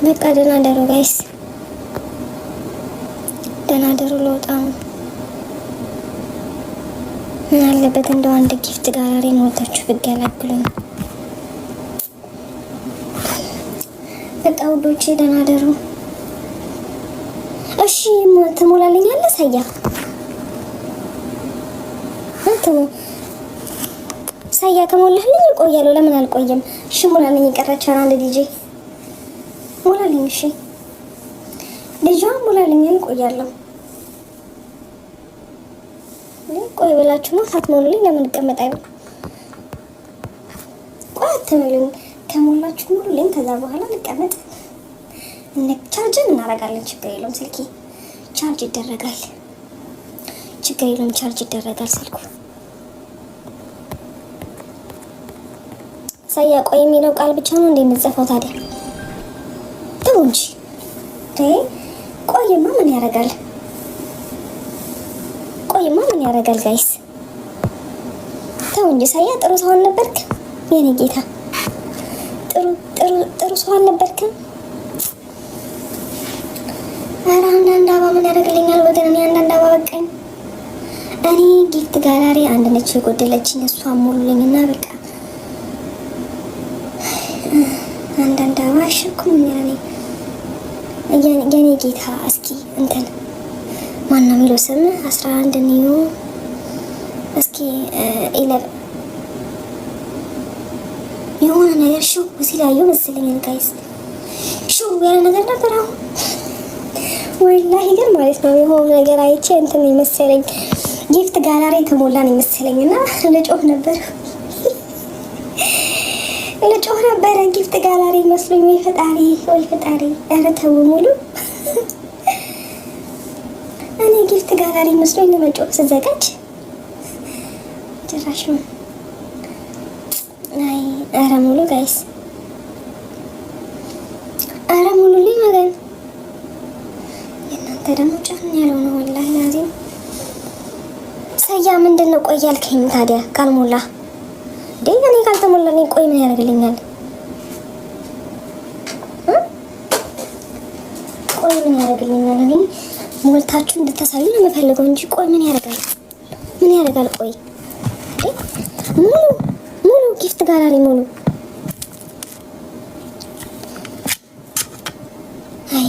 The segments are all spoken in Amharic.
በቃ ደህና ደሩ ጋይስ፣ ደህና ደሩ። ለውጣ ነው። ምን አለበት እንደው አንድ ጊፍት ጋላሪ ሞልታችሁ ብትገላግሉኝ። በቃ ውዶቼ ደህና ደሩ። እሺ ትሞላልኛለህ? ሳያ ከሞላልኝ እቆያለሁ። ለምን አልቆይም? እሺ ሞላልኝ። የቀረችውን አንድ ዲጄ ሞላልኝ። እሺ ዲጄ ሞላልኝ። እቆያለሁ። ቆይ ብላችሁ ነው ሳትሞሉልኝ ለምን እቀመጣለሁ? ቆይ አትበሉኝ። ከሞላችሁ ሙሉልኝ። ከዛ በኋላ ልቀመጥ። ቻርጅን እናደርጋለን። ችግር የለውም። ስልኬ ቻርጅ ይደረጋል። ችግር የለውም። ቻርጅ ይደረጋል ስልኩ። ሳያ ቆይ የሚለው ቃል ብቻ ነው እንደምትጽፈው ታዲያ? ተው እንጂ ቆይማ ምን ያደርጋል? ቆይማ ምን ያደርጋል? ጋይስ ተው እንጂ ሳያ። ጥሩ ሰው አልነበርክ የኔ ጌታ? ጥሩ ሰው አልነበርክም? ኧረ አንዳንድ አበባ ምን ያደርግልኛል? ወገን እኔ አንዳንድ አበባ በቃኝ። እኔ ጊፍት ጋላሪ አንድ ነች የጎደለችኝ። እሷን ሙሉልኝና በቃ አንዳንድ አበባ አሸኩም የኔ ጌታ። እስኪ እንትን ማን ነው የሚለው ስም 11 ኒዮ እስኪ ኢለር የሆነ ነገር ሹ ሲላዩ መስለኝ ጋይስ። ሹ ያለ ነገር ነበር። አሁን ወላሂ ግን ማለት ነው የሆነ ነገር አይቼ እንትን ይመስለኝ ጊፍት ጋላሪ ተሞላን ይመስለኝና ልጮህ ነበር ጊፍት ጋላሪ መስሎኝ። ወይ ፈጣሪ ኧረ ተው ሙሉ። እኔ ጊፍት ጋላሪ መስሎኝ ለመጮህ ስዘጋጅ ጭራሽ ነው። አይ ኧረ ሙሉ ጋይስ፣ ኧረ ሙሉልኝ ወገን። የእናንተ ደግሞ ጫን ያለው ነው ወላሂ ላዚም። ሳያ ምንድን ነው ቆይ ያልከኝ ታዲያ? ካልሞላ እኔ ካልተሞላልኝ ቆይ ምን ያደርግልኛል? ቆይ ምን ያደርግልኛል? እኔ ሞልታችሁ እንድታሳዩ ነው የምፈልገው እንጂ ቆይ ምን ያደርጋል? ቆይ ሙሉ ጊፍት ጋላሪ ሙሉ። አይ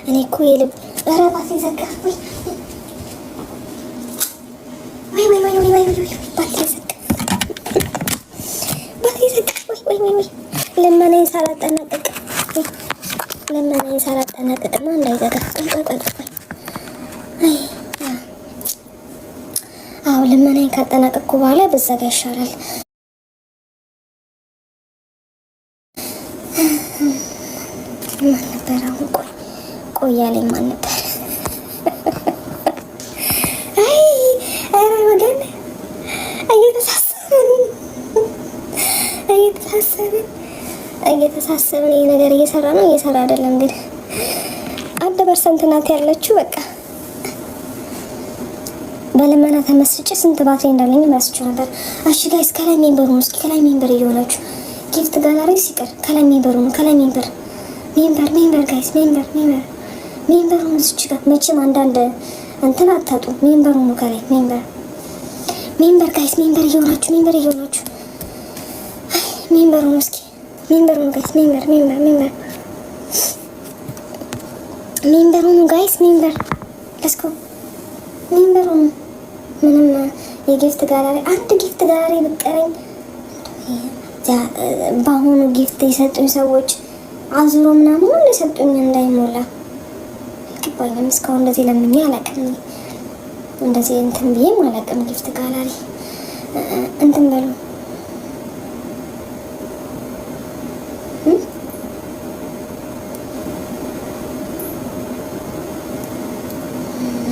እኔ እኮ የልብ ረባት ይዘጋ። ወይ ባትሪ ዘጋ። ወይ ለማናዬን ሳላጠናቀቅማ እንዳይዘጋ። ቆይ አዎ ለማናዬን ካጠናቀቅኩ በኋላ በዘጋ ይሻላል። ማን ነበር አሁን? ቆይ ያለኝ ማን ነበር? ኧረ ወገን እየተሳሰብን ይሄ ነገር እየሰራ አይደለም። እንግዲህ 1% ናት ያለችው። በቃ በልመና ተመስጬ ስንት ባትሪ እንዳለኝ ማስቸው ነበር። እሺ ጋይስ ከላይ ሜምበሩን እስኪ ከላይ ሜምበር እየሆናችሁ ጊፍት ጋላሪ ሲቀር ከላይ ሜምበሩን ሜምበር ጋይስ ሜምበሩን እዚች ጋር መቼም አንዳንድ እንትን አታጡ። ሜምበሩን ከላይ ሜምበር ጋይስ ሜምበር እየሆናችሁ ሜምበሩን እስኪ ሜምበሩን ጋይስ ሜምበሩን ጋይስ ለስኮ ሜምበሩን ምንም የጊፍት ጋላሪ አንድ ጊፍት ጋላሪ ብቀረኝ በአሁኑ ጊፍት የሰጡኝ ሰዎች አዙሮ ምናምን ሁሉ የሰጡኝ እንዳይሞላ ይገባኛል። እስካሁን እንደዚህ ለምኜ አላውቅም። እንደዚህ እንትን ብዬም አላውቅም። ጊፍት ጋላሪ እንትን በሉ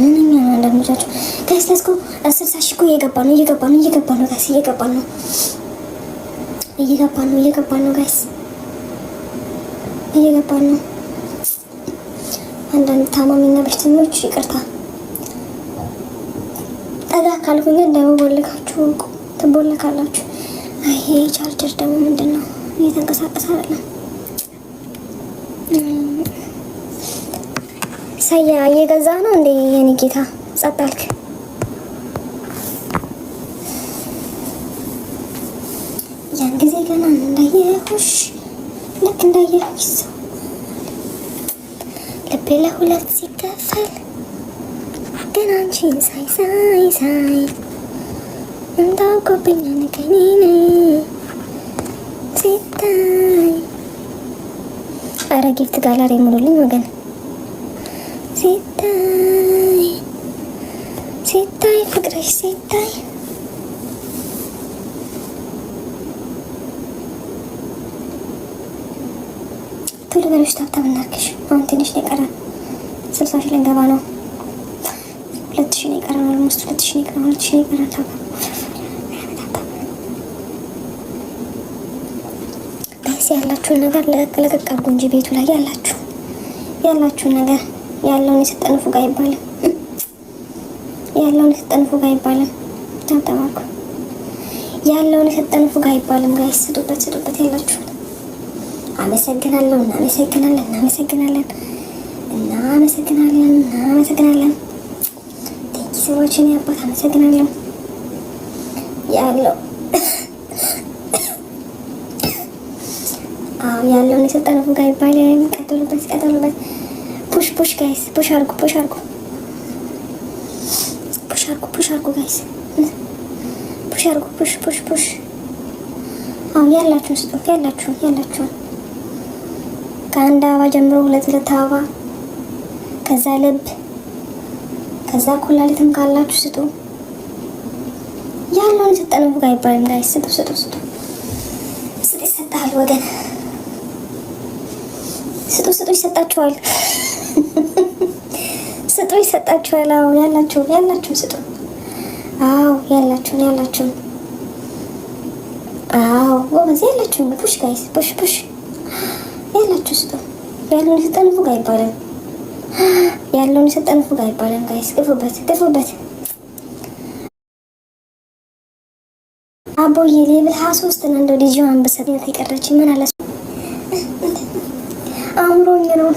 ምንኛ ነው አንዳንዶቻችሁ ጋይስ ለስኮ 60 ሺህ እኮ እየገባ ነው ጋይስ እየገባ ነው ጋይስ እየገባ ነው። አንዳንድ ታማሚና በሽተኞች ይቅርታ ጠጋ ካልኩኝ እንደምቦልካችሁ ትቦልካላችሁ። ይሄ ቻርጀር ደግሞ ምንድነው እየተንቀሳቀሰ አይደለም። ሰያ እየገዛ ነው እንዴ የኔ ጌታ? ጸጥ አልክ። ያን ጊዜ ገና እንዳየሁሽ ልክ እንዳየሁሽ ሰው ልቤ ለሁለት ሲከፈል ግን አንቺን ሳይ ሳይ ሳይ እንዳውቆብኝ ንገኔን ሲታይ አረ ጊፍት ጋላሪ ሙሉልኝ ወገን። ሲታይ ሲታይ ፍቅርሽ ሲታይ ቶሎ በሎች ታብታብ እናርግሽ። አሁን ትንሽ ነው የቀረን። 60 ሺህ ልንገባ ነው። 2000 ነው የቀረን። ኦልሞስት 2000 ነው የቀረን። 2000 ነው የቀረን። ታብታብ በስ ያላችሁን ነገር ለቀቅ አድርጉ እንጂ ቤቱ ላይ ያላችሁን ነገር ያለውን የሰጠን ፉጋ አይባልም። ያለውን የሰጠን ፉጋ አይባልም። ታብታብ አድርጉ። ያለውን የሰጠን ፉጋ አይባልም። ጋይስ ስጡበት ያላችሁን። አመሰግናለሁ። እናመሰግናለን። ቴንኪ ሰዎችን ያባት አመሰግናለሁ። ያለውን የሰጠን ፉጋ አይባልም። ቀጥሉበት። ፑሽ ጋይስ፣ ፑሽ አርጉ ጋይስ፣ ፑሽ። ያላችሁን ስጡት። ያላችሁን ከአንድ አበባ ጀምሮ 2 አበባ፣ ከዛ ልብ፣ ከዛ ኩላሊትም ካላችሁ ስጡ። ያለውን የሰጠን ፉጋ አይባልም ጋይስ። ስጡ። ይሰጣል ወገን። ስጡ ይሰጣችኋል። ይሰጣችኋል። ያላችሁን ስጡ። ያላችሁን በዚህ ያላችሁን ፑሽ ጋይስ፣ ፑሽ ያላችሁ ስጡ። ያለውን የሰጠን ፉጋ አይባልም። ጋይስ ግፉበት። አቦዬ ሌብል 23 ነው። እንደው ልጅ አንበሳት የቀረች ምን አለ አምሮኝ ነው።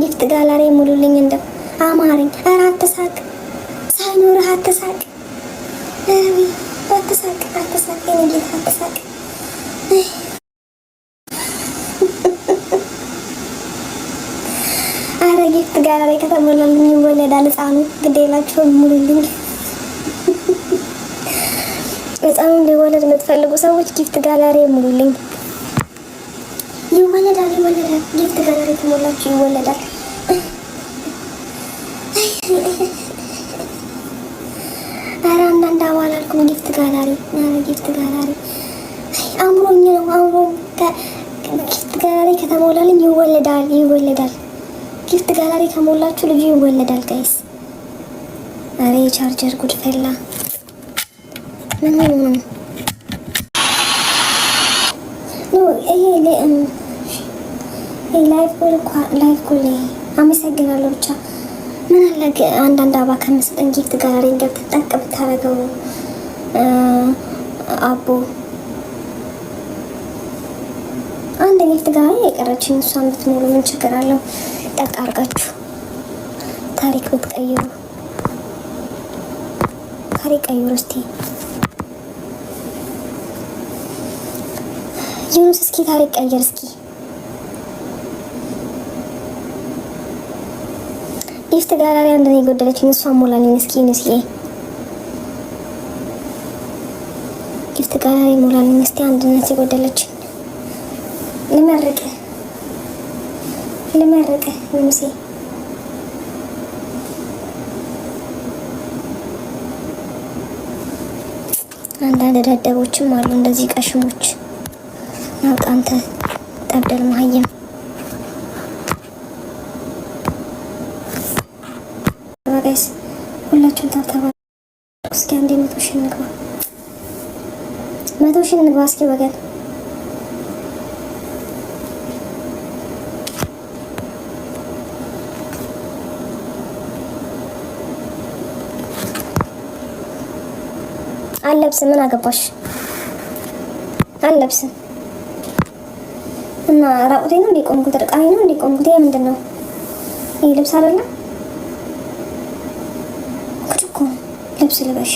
ጊፍት ጋላሪ ሙሉልኝ። እንደው አማረኝ። ኧረ አትሳቅ፣ ሳይኖርህ አትሳቅ። አትሳቅ የኔ ጌታ አትሳቅ። አረ ጊፍት ጋላሪ ከተሞላልኝ ይወለዳል ህፃኑ። ግዴላችሁ ሙሉልኝ። ህፃኑ እንዲወለድ የምትፈልጉ ሰዎች ጊፍት ጋላሪ ሙሉልኝ። ይወለዳል። ጊፍት ጋላሪ ከሞላችሁ ይወለዳል። አረ አንዳንድ አባላልኩም ጊፍት ጋላሪ አምሮኝ ነው። ጊፍት ጋላሪ ከተሞላልኝ ይወለዳል። ጊፍት ጋላሪ ከሞላችሁ ልጁ ይወለዳል ጋይስ። አረ የቻርጀር ጉድ ፈላ። ምን ነው ላይፍ ጎል አመሰግናለሁ። ብቻ ምን አለ አንዳንድ አበባ ከመስጠን ጊፍት ጋላሪ ገብተህ ጠቅ ብታረገው አቦ። አንድ ጊፍት ጋላሪ የቀረችኝ እሷን ብትሞሉ ምን ችግር አለው? ጠቅ አድርጋችሁ ታሪክ ብትቀይሩ። ታሪክ ቀይሩ እስቲ ዩኑስ፣ እስኪ ታሪክ ቀይር እስኪ። ጊፍት ጋላሪ አንድ ነው የጎደለችኝ፣ እሷን ሞላልኝ እስኪ። ዩኑስዬ ጊፍት ጋላሪ ሞላልኝ እስቲ። አንድነት የጎደለችኝ ልመርቅ ዩኑሴ። አንዳንድ ደደቦችም አሉ እንደዚህ ቀሽሞች። ናውጣ አንተ ጠብደል መሀይም። ጋይስ ሁላችሁም ታብታባ እስኪ አንዴ 100 ሺህ እንግባ። 100 ሺህ እንግባ እስኪ ወገን። አለብስም ምን አገባሽ? አለብስም እና ራቁቴ ነው እንዲቆምኩት እርቃኔ ነው እንዲቆምኩት። ይሄ ምንድን ነው? ይሄ ልብስ አይደለም። ልብስ ልበሽ